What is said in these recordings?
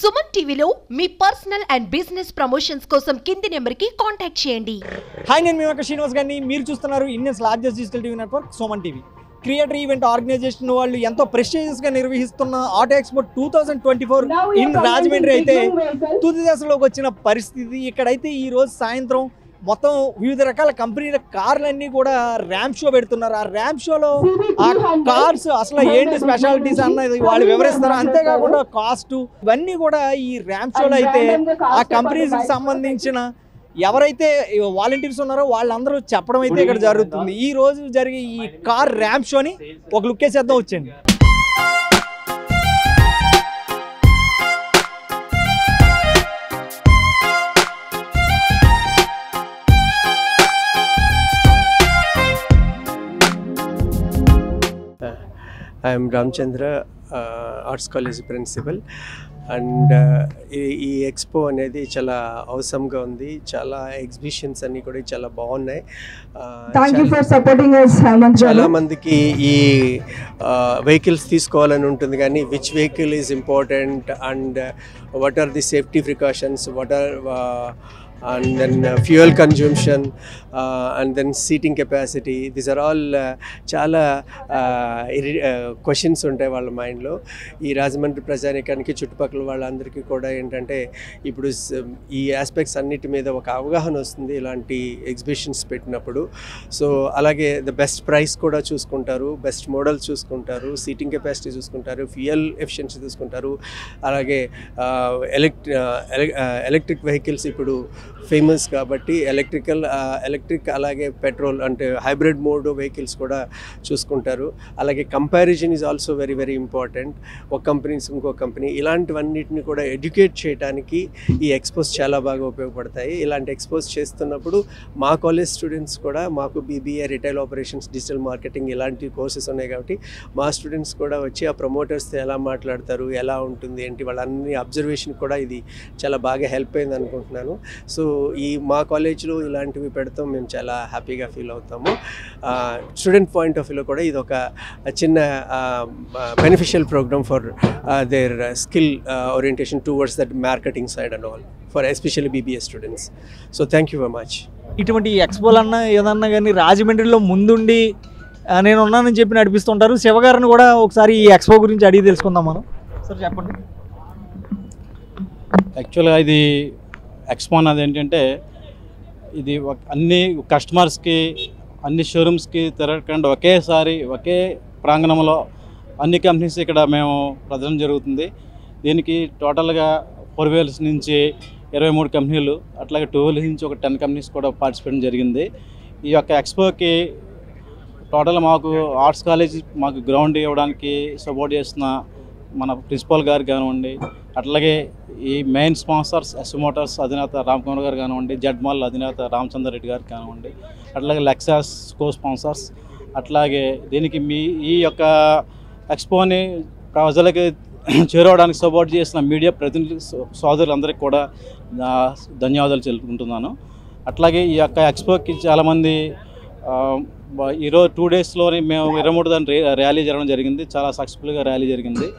సుమన్ టీవీలో మీ personal and business promotions కోసం కింది నెంబర్కి కాంటాక్ట్ చేయండి. హాయ్, నేను మీ శ్రీనివాస్ గారిని. మీరు చూస్తున్నారు Indians largest digital TV network Suman TV. Creator event organization వాళ్ళు ఎంతో ప్రెస్టీజియస్గా నిర్వహిస్తున్న ఆటో ఎక్స్పో 2024 ఇన్ రాజమండ్రి అయితే తుది దశలోకి వచ్చిన పరిస్థితి. ఇక్కడైతే ఈరోజు సాయంత్రం మొత్తం వివిధ రకాల కంపెనీల కార్లన్నీ కూడా ర్యాంప్ షో పెడుతున్నారు. ఆ ర్యాంప్ షోలో ఆ కార్స్ అసలు ఏంటి స్పెషాలిటీస్ అన్నది వాళ్ళు వివరిస్తారు. అంతేకాకుండా కాస్ట్ ఇవన్నీ కూడా ఈ ర్యాంప్ షోలో అయితే ఆ కంపెనీస్కి సంబంధించిన ఎవరైతే వాలంటీర్స్ ఉన్నారో వాళ్ళందరూ చెప్పడం అయితే ఇక్కడ జరుగుతుంది. ఈ రోజు జరిగే ఈ కార్ ర్యాంప్ షోని ఒక లుక్ వేసేద్దాం వచ్చండి. I am Ramchandra, Arts College Principal, and ఈ ఎక్స్పో అనేది చాలా అవసరంగా ఉంది. చాలా ఎగ్జిబిషన్స్ అన్ని కూడా చాలా బాగున్నాయి. చాలా మందికి ఈ వెహికల్స్ తీసుకోవాలని ఉంటుంది, కానీ which vehicle is important and what are the safety precautions, what are and then fuel consumption and then seating capacity. These are all చాలా క్వశ్చన్స్ ఉంటాయి వాళ్ళ మైండ్లో. ఈ రాజమండ్రి ప్రజానికానికి చుట్టుపక్కల వాళ్ళందరికీ కూడా ఏంటంటే ఇప్పుడు ఈ ఆస్పెక్ట్స్ అన్నిటి మీద ఒక అవగాహన వస్తుంది ఇలాంటి ఎగ్జిబిషన్స్ పెట్టినప్పుడు. సో అలాగే ద బెస్ట్ ప్రైస్ కూడా చూసుకుంటారు, బెస్ట్ మోడల్ చూసుకుంటారు, సీటింగ్ కెపాసిటీ చూసుకుంటారు, ఫ్యూయల్ ఎఫిషియన్సీ చూసుకుంటారు. అలాగే ఎలక్ట్రిక్ వెహికల్స్ ఇప్పుడు ఫేమస్ కాబట్టి ఎలక్ట్రిక్ అలాగే పెట్రోల్ అంటే హైబ్రిడ్ మోడ్ వెహికల్స్ కూడా చూసుకుంటారు. అలాగే comparison is also very very important. ఒక కంపెనీ ఇంకో కంపెనీ ఇలాంటివన్నిటిని కూడా ఎడ్యుకేట్ చేయడానికి ఈ ఎక్స్పోజ్ చాలా బాగా ఉపయోగపడతాయి. ఇలాంటి ఎక్స్పోజ్ చేస్తున్నప్పుడు మా కాలేజ్ స్టూడెంట్స్ కూడా, మాకు BBA retail operations digital marketing ఇలాంటి కోర్సెస్ ఉన్నాయి కాబట్టి మా స్టూడెంట్స్ కూడా వచ్చి ఆ ప్రమోటర్స్తో ఎలా మాట్లాడతారు, ఎలా ఉంటుంది ఏంటి వాళ్ళ అన్ని అబ్జర్వేషన్ కూడా ఇది చాలా బాగా హెల్ప్ అయింది అనుకుంటున్నాను. సో ఈ మా కాలేజ్లో ఇలాంటివి పెడతాం, మేము చాలా హ్యాపీగా ఫీల్ అవుతాము. స్టూడెంట్ పాయింట్ ఆఫ్ వ్యూలో కూడా ఇది ఒక చిన్న beneficial program for their skill orientation towards that marketing side and all for especially BBA students. So thank you very much. ఇటువంటి ఎక్స్పోలన్నా ఏదన్నా కానీ రాజమండ్రిలో ముందుండి నేను ఉన్నానని చెప్పి నడిపిస్తుంటారు. శివగారిని కూడా ఒకసారి ఈ ఎక్స్పో గురించి అడిగి తెలుసుకుందాం మనం. సార్ చెప్పండి. యాక్చువల్గా ఇది ఎక్స్పో అన్నది ఏంటంటే ఇది అన్ని కస్టమర్స్కి అన్ని షోరూమ్స్కి తిరగకుండా ఒకేసారి ఒకే ప్రాంగణంలో అన్ని కంపెనీస్ ఇక్కడ మేము ప్రదర్శన జరుగుతుంది. దీనికి టోటల్గా 4 wheels నుంచి 23 కంపెనీలు, అట్లాగే 2 wheels నుంచి ఒక 10 కంపెనీస్ కూడా పార్టిసిపేట్ జరిగింది. ఈ యొక్క ఎక్స్పోకి టోటల్ మాకు ఆర్ట్స్ కాలేజ్ మాకు గ్రౌండ్ ఇవ్వడానికి సపోర్ట్ చేస్తున్న మన ప్రిన్సిపల్ గారు కానివ్వండి, అట్లాగే ఈ మెయిన్ స్పాన్సర్స్ ఎస్ మోటార్స్ అధినేత రామకుమార్ గారు కానివ్వండి, జడ్మాల్ అధినేత రామచంద్ర రెడ్డి గారు కానివ్వండి, అట్లాగే లెక్సాస్ కో స్పాన్సర్స్, అట్లాగే దీనికి ఈ యొక్క ఎక్స్పోని ప్రజలకి చేరవడానికి సపోర్ట్ చేసిన మీడియా ప్రతినిధులు సోదరులందరికీ కూడా ధన్యవాదాలు తెలుపుకుంటున్నాను. అట్లాగే ఈ యొక్క ఎక్స్పోకి చాలామంది ఈరోజు 2 daysలోనే మేము 23 ర్యాలీ జరగడం జరిగింది. చాలా సక్సెస్ఫుల్గా ర్యాలీ జరిగింది.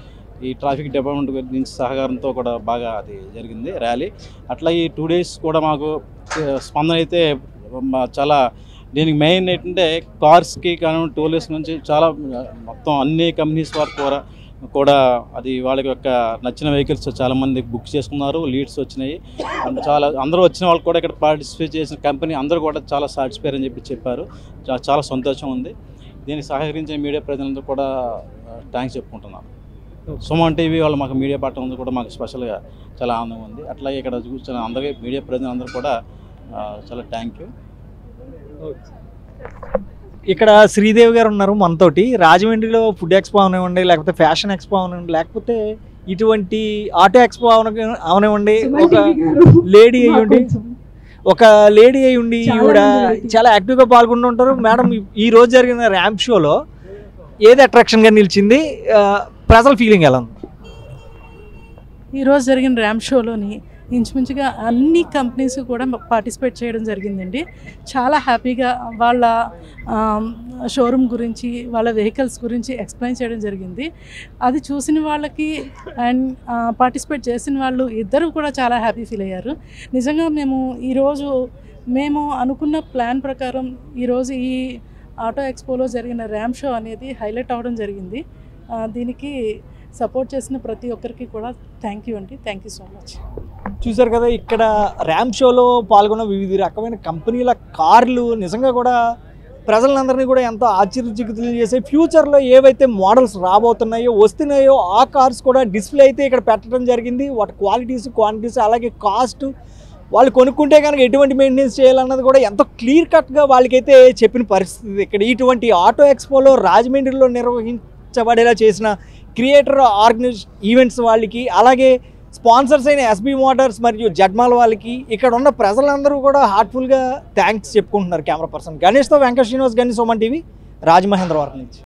ఈ ట్రాఫిక్ డిపార్ట్మెంట్ నుంచి సహకారంతో కూడా బాగా అది జరిగింది ర్యాలీ. అట్లా ఈ 2 days కూడా మాకు స్పందన అయితే చాలా. దీనికి మెయిన్ ఏంటంటే కార్స్కి కానీ 2 wheelers నుంచి చాలా మొత్తం అన్ని కంపెనీస్ వరకు కూడా అది వాళ్ళకి యొక్క నచ్చిన వెహికల్స్ చాలామంది బుక్ చేసుకున్నారు, లీడ్స్ వచ్చినాయి. చాలా అందరూ వచ్చిన వాళ్ళు కూడా ఇక్కడ పార్టిసిపేట్ చేసిన కంపెనీ అందరూ కూడా చాలా సాటిస్ఫైర్ అని చెప్పారు. చాలా సంతోషం ఉంది. దీనికి సహకరించే మీడియా ప్రజలందరూ కూడా థ్యాంక్స్ చెప్పుకుంటున్నాను. సుమన్ టీవీ వాళ్ళు మాకు మీడియా పార్ట్నర్ కూడా మాకు స్పెషల్గా చాలా ఆనందంగా ఉంది. అట్లాగే ఇక్కడ కూర్చొని అందరికీ మీడియా ప్రజలందరూ కూడా చాలా థ్యాంక్ యూ. ఇక్కడ శ్రీదేవి గారు ఉన్నారు మనతోటి. రాజమండ్రిలో ఫుడ్ ఎక్స్పో అవనివ్వండి, లేకపోతే ఫ్యాషన్ ఎక్స్పో అవనివ్వండి, లేకపోతే ఇటువంటి ఆటో ఎక్స్పో అవనివ్వండి, ఒక లేడీ అయి ఉండి ఈవిడ చాలా యాక్టివ్గా పాల్గొంటుంటారు. మేడం, ఈ రోజు జరిగిన ర్యాంప్ షోలో ఏది అట్రాక్షన్గా నిలిచింది, ప్రజల ఫీలింగ్ ఎలా ఉంది? ఈరోజు జరిగిన ర్యాంప్ షోలోని ఇంచుమించుగా అన్ని కంపెనీస్ కూడా పార్టిసిపేట్ చేయడం జరిగిందండి. చాలా హ్యాపీగా వాళ్ళ షోరూమ్ గురించి, వాళ్ళ వెహికల్స్ గురించి ఎక్స్ప్లెయిన్ చేయడం జరిగింది. అది చూసిన వాళ్ళకి అండ్ పార్టిసిపేట్ చేసిన వాళ్ళు ఇద్దరు కూడా చాలా హ్యాపీ ఫీల్ అయ్యారు. నిజంగా మేము అనుకున్న ప్లాన్ ప్రకారం ఈరోజు ఈ ఆటో ఎక్స్పోలో జరిగిన ర్యామ్ షో అనేది హైలైట్ అవ్వడం జరిగింది. దీనికి సపోర్ట్ చేసిన ప్రతి ఒక్కరికి కూడా థ్యాంక్ యూ అండి. Thank you so much. చూశారు కదా, ఇక్కడ ర్యామ్ షోలో పాల్గొన్న వివిధ రకమైన కంపెనీల కార్లు నిజంగా కూడా ప్రజలందరినీ కూడా ఎంతో ఆశ్చర్యచకితులు చేసే, ఫ్యూచర్లో ఏవైతే మోడల్స్ రాబోతున్నాయో వస్తున్నాయో ఆ కార్స్ కూడా డిస్ప్లే అయితే ఇక్కడ పెట్టడం జరిగింది. వాటి క్వాలిటీస్, క్వాంటిటీస్, అలాగే కాస్ట్, వాళ్ళు కొనుక్కుంటే కనుక ఎటువంటి మెయింటెనెన్స్ చేయాలన్నది కూడా ఎంతో క్లియర్ కట్గా వాళ్ళకైతే చెప్పిన పరిస్థితి. ఇక్కడ ఇటువంటి ఆటో ఎక్స్పోలో రాజమండ్రిలో నిర్వహించబడేలా చేసిన క్రియేటర్ ఆర్గనైజ్ ఈవెంట్స్ వాళ్ళకి, అలాగే స్పాన్సర్స్ అయిన ఎస్బీ మోటార్స్ మరియు జడ్మాల్ వాళ్ళకి, ఇక్కడ ఉన్న ప్రజలందరూ కూడా హార్ట్ఫుల్గా థ్యాంక్స్ చెప్పుకుంటున్నారు. కెమెరా పర్సన్ గణేష్తో వెంకట శ్రీనివాస్, గణేష్, సుమన్ టీవీ, రాజమహేంద్రవరం నుంచి.